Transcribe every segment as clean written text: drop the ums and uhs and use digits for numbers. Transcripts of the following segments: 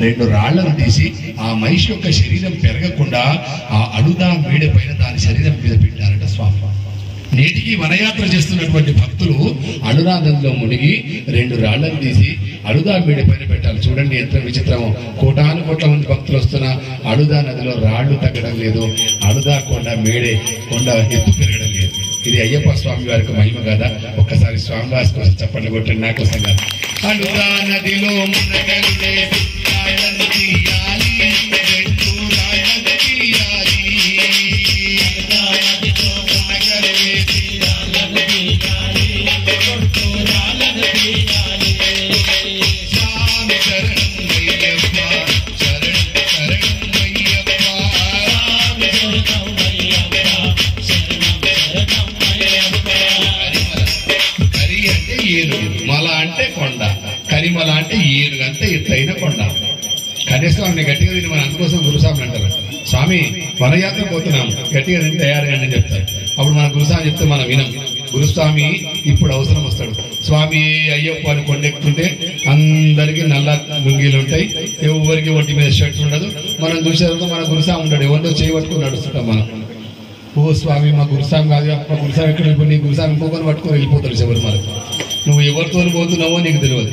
రెండు రాళ్లను తీసి ఆ మనిషి యొక్క శరీరం పెరగకుండా ఆ అడుదా మేడ పైన దాని శరీరం మీద పెట్టారట స్వామి. నేటికి వనయాత్ర చేస్తున్నటువంటి భక్తులు అడుదా నదిలో మునిగి రెండు రాళ్లను తీసి అడుదా మేడ పైన పెట్టాలి. చూడండి ఎంత విచిత్రమో. కోటాను కోట్ల మంది భక్తులు వస్తున్న అడుదా నదిలో రాళ్లు తగ్గడం లేదు, అడుదా కొండ ఎత్తు పెరగడం లేదు. ఇది అయ్యప్ప స్వామి వారికి మహిమ కదా. ఒక్కసారి స్వామి వారి కోసం చప్పట్లు కొట్టండి నా కోసం కాదు. అడుదా నదిలో మల అంటే కొండ, కరిమల అంటే ఏనుగంటే ఎత్తైన కొండ. కన్యస్వామిని గట్టిగా తిని మన అందుకోసం గురుస్వామి అంటారు. స్వామి వనయాత్ర పోతున్నాం, గట్టిగా తిని తయారుగా అని చెప్తారు. అప్పుడు మన గురుస్వామి చెప్తే మనం వినం. గురుస్వామి ఇప్పుడు అవసరం వస్తాడు. స్వామి అయ్యప్ప అని కొండెక్కుతుంటే అందరికీ నల్ల లుంగీలు ఉంటాయి, ఎవరికి ఒంటి మీద షర్ట్ ఉండదు. మనం చూసేందుకు మన గురుస్వామి ఉంటాడు, ఎవరితో చేయబట్టుకుని నడుస్తుంటాం మనం. ఓ స్వామి మా గురుస్వామి కాదు, మా గురుస్వామి ఎక్కడ వెళ్ళిపోయి నీ గురుస్వామి ఇంకొకరిని పట్టుకొని వెళ్ళిపోతాడు శబరిమలకు. నువ్వు ఎవరితో పోతున్నావో నీకు తెలియదు.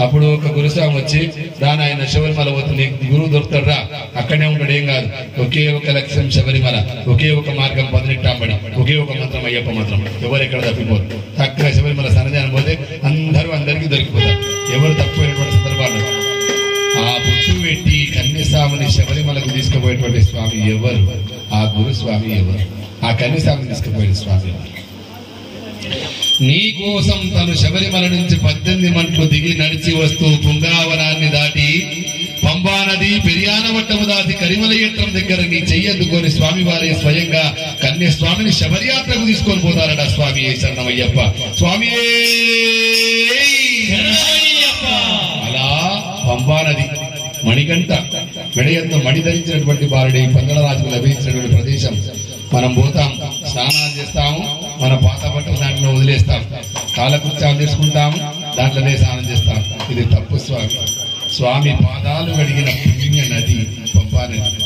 అప్పుడు ఒక గురుస్వామి వచ్చి దాని ఆయన శబరిమల పోతుంది, గురువు దొరుకుతాడు, అక్కడే ఉంటాడు, ఏం కాదు. ఒకే ఒక లక్ష్యం శబరిమల, ఒకే ఒక మార్గం 18 అంబడి, ఒకే ఒక మంత్రం అయ్యప్ప మంత్రం. ఎవరు ఎక్కడ తప్పిపోరు. చక్కగా శబరిమల సన్నిధానం పోతే అందరికీ దొరికిపోతారు. ఎవరు తప్పిపోయినటువంటి సందర్భాలు ఆ బొట్టు పెట్టి కన్యస్వామిని శబరిమలకు తీసుకుపోయేటువంటి స్వామి ఎవరు? ఆ గురుస్వామి ఎవరు? ఆ కన్యస్వామిని తీసుకుపోయే స్వామి ఎవరు? నీ కోసం తను శబరిమల నుంచి 18 మంటలు దిగి నడిచి వస్తూ బృందావనాన్ని దాటి పంబా నది పెరియానవట్టము దాటి కరిమల యంత్రం దగ్గర నీ చెయ్యెత్తుకొని స్వామి వారి స్వయంగా కన్యస్వామిని శబరియాత్రకు తీసుకొని పోతారట. స్వామి శరణమయ్యప్ప, స్వామి అలా పంబా నది మణికంఠ మెడయంతో మణి ధరించినటువంటి బాలుడి పంగళరాజుకు లభించినటువంటి ప్రదేశం. మనం పోతాం, స్నానాలు చేస్తాము, మన పాత బట్టలు దాంట్లో వదిలేస్తాం, కాలకృత్యాలు చేసుకుంటాము, దాంట్లోనే స్నానం చేస్తాం. ఇది తప్పు స్వామి. స్వామి పాదాలు కడిగిన పుణ్య నది పంపా నది.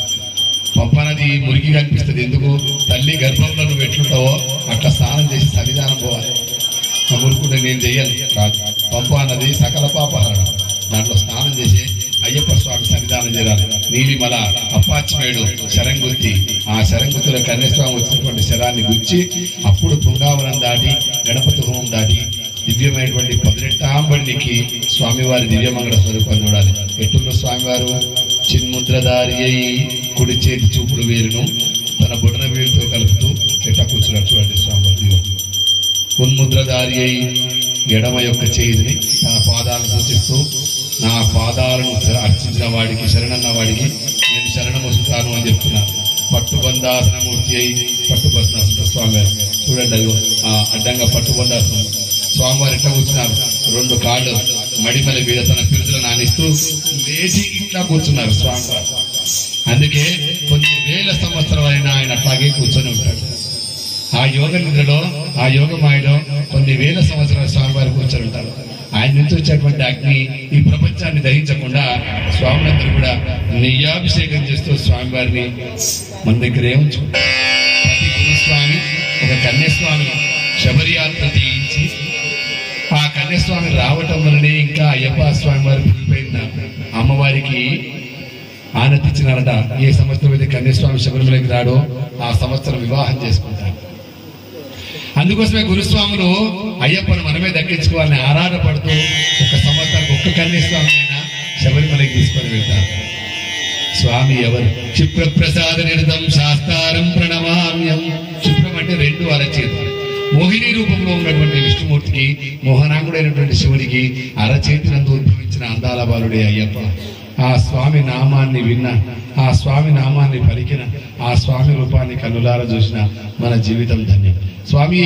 పంపా నది మురికి కనిపిస్తుంది. ఎందుకు? తల్లి గర్భంలో నువ్వు ఎట్లుంటావో అట్లా స్నానం చేసి సన్నిధానం పోవాలి. మురుకుంటే నేను చెయ్యాలి కాదు. పంపా నది సకల పాపహరణం. దాంట్లో స్నానం చేసి అయ్యప్ప స్వామి సన్నిధానం చేయాలి. నీలిమల అప్పాచిమేడు శరంగుత్తి, ఆ శరంగుత్తిలో కన్యస్వామి వచ్చినటువంటి శరాన్ని గుచ్చి అప్పుడు బృందావనం దాటి గణపతి హోమం దాటి దివ్యమైనటువంటి 18 అంబడికి స్వామివారి దివ్యమంగళ స్వరూపాన్ని చూడాలి. ఎట్టున్న స్వామివారు చిన్ముద్రధారి అయి కుడి చేతి చూపుడు వేలును తన బొటన వేలుతో కలుపుతూ ఎట్లా కూర్చున్నాడు చూడండి స్వామివారి. ఉన్ముద్రధారి అయి ఎడమ యొక్క చేతిని తన పాదాలను సూచిస్తూ నా పాదాలను అర్చించిన వాడికి శరణన్న వాడికి నేను శరణం వస్తాను అని చెప్తున్నాను. పట్టుబంధాసనమూర్తి అయి పట్టుబంధాసన స్వామివారు చూడండి. అదిగో ఆ అడ్డంగా పట్టుబంధాసనం స్వామివారు ఎట్లా కూర్చున్నారు. 2 కాళ్ళు మడిమల మీద తన పిలుచులను నానిస్తూ లేచి ఇట్లా కూర్చున్నారు స్వామివారు. అందుకే కొన్ని వేల సంవత్సరాలైనా ఆయన అట్లాగే కూర్చొని ఉంటాడు. ఆ యోగ నిద్రలో, ఆ యోగమాయలో కొన్ని వేల సంవత్సరాల స్వామివారు కూర్చొని ఉంటారు. ఆయన నుంచి వచ్చేటువంటి అగ్ని ఈ ప్రపంచాన్ని దహించకుండా స్వాములందరూ కూడా నెయ్యాభిషేకం చేస్తూ స్వామివారిని మన దగ్గరే ఉంచుకుంటారు. ప్రతి గురుస్వామి ఒక కన్యస్వామి శబరియాత్ర చేయించి ఆ కన్యస్వామి రావటం వల్లనే ఇంకా అయ్యప్ప స్వామి వారి పిలిపోయిన అమ్మవారికి ఆనతిచ్చినారట. ఏ సంవత్సరం అయితే కన్యస్వామి శబరిమలకి రాడో ఆ సంవత్సరం వివాహం చేసుకుంటారు. అందుకోసమే గురుస్వాములు అయ్యప్పను మనమే దక్కించుకోవాలని ఆరాటపడుతూ ఒక సంవత్సరానికి ఒక్క కన్యస్వామి అయినా శబరిమలకి తీసుకొని వెళ్తారు. స్వామి ఎవరు? క్షిప్రప్రసాద నిరతం శాస్త్రం ప్రణమామ్యం. క్షిప్రం అంటే 2 అరచేతులు. మోహిని రూపంలో ఉన్నటువంటి విష్ణుమూర్తికి, మోహనాంగుడైనటువంటి శివునికి అరచేతినందు ఉద్భవించిన అందాల బాలుడే అయ్యప్ప. ఆ స్వామి నామాన్ని విన్న, ఆ స్వామి నామాన్ని పలికిన, ఆ స్వామి రూపాన్ని కన్నులారా చూసిన మన జీవితం ధన్యం. స్వామి